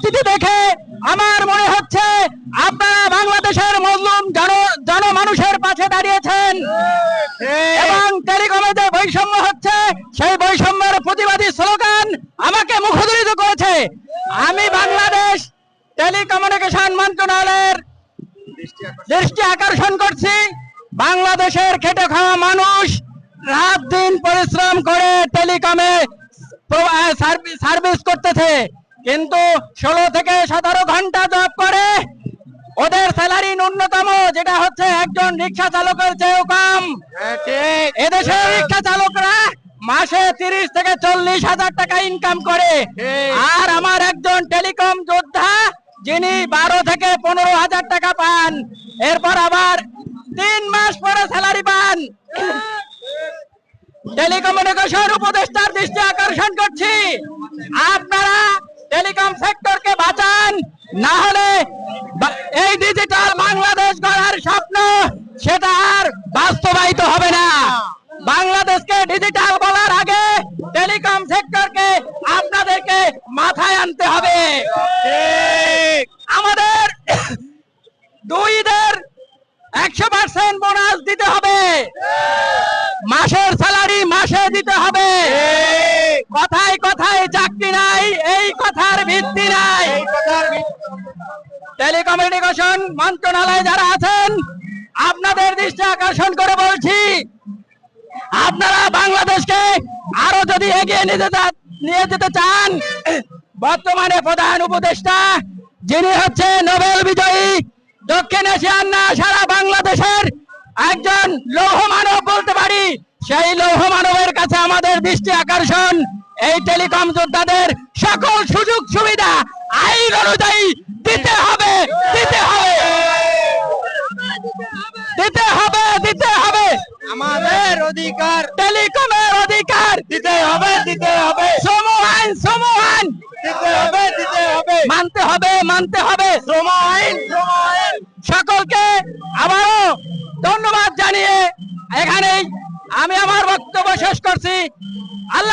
উপস্থিতি দেখে আমার মনে হচ্ছে আপনারা বাংলাদেশের মজলুম জনমানুষের পাশে দাঁড়িয়েছেন এবং টেলিকমে যে বৈষম্য হচ্ছে সেই বৈষম্যের প্রতিবাদী স্লোগান আমাকে মুখরিত করেছে। আমি বাংলাদেশ টেলিকমিউনিকেশন মন্ত্রণালয়ের দৃষ্টি আকর্ষণ করছি, বাংলাদেশের খেটে খাওয়া মানুষ রাত দিন পরিশ্রম করে টেলিকমে সার্ভিস করতেছে, কিন্তু 16 থেকে 17 ঘন্টা জব করে ওদের স্যালারি ন্যূনতম যেটা হচ্ছে একজন রিক্সা চালকের চেয়েও কম। এদেশের রিক্সা চালকরা মাসে 30 থেকে 40 হাজার টাকা ইনকাম করে, আর আমার একজন টেলিকম যোদ্ধা যিনি 12 থেকে 15 হাজার টাকা পান, এরপর আবার 3 মাস পরে স্যালারি পান। টেলিকমিউনিকেশন উপদেষ্টার দৃষ্টি আকর্ষণ করছি, আপনারা টেলিকম সেক্টরকে বাঁচান, না হলে এই ডিজিটাল বাংলাদেশ গড়ার স্বপ্ন সেটা আর বাস্তবায়িত হবে না। বাংলাদেশকে ডিজিটাল বলার আগে টেলিকম সেক্টরকে আপনাদেরকে মাথায় আনতে হবে। আমাদের 2 ঈদের 100% বোনাস দিতে হবে, মাসের স্যালারি মাসে দিতে হবে। কথায় কথায় চাকরি নাই, এই কথার ভিত্তি নাই। টেলিকমিউনিকেশন মন্ত্রণালয়ে যারা আছেন আপনাদের দৃষ্টি আকর্ষণ করে বলছি, আপনারা বাংলাদেশকে আরো যদি এগিয়ে নিয়ে যেতে চান, বর্তমানে প্রধান উপদেষ্টা যিনি হচ্ছে নোবেল বিজয়ী, দক্ষিণ এশিয়ার না সারা বাংলাদেশের একজন লৌহ মানব বলতে পারি, সেই লৌহ মানবের কাছে আমাদের দৃষ্টি আকর্ষণ, এই টেলিকম যোদ্ধাদের সকল সুযোগ সুবিধা আইন অনুযায়ী দিতে হবে, দিতে হবে, দিতে হবে, দিতে হবে। আমাদের অধিকার, টেলিকমের অধিকার দিতে হবে, দিতে হবে। শ্রম আইন, শ্রম আইন দিতে হবে, দিতে হবে, মানতে হবে, মানতে হবে শ্রম আইন, শ্রম আইন। সকলকে আবারও ধন্যবাদ জানিয়ে এখানেই আমি আমার বক্তব্য শেষ করছি। আল্লাহ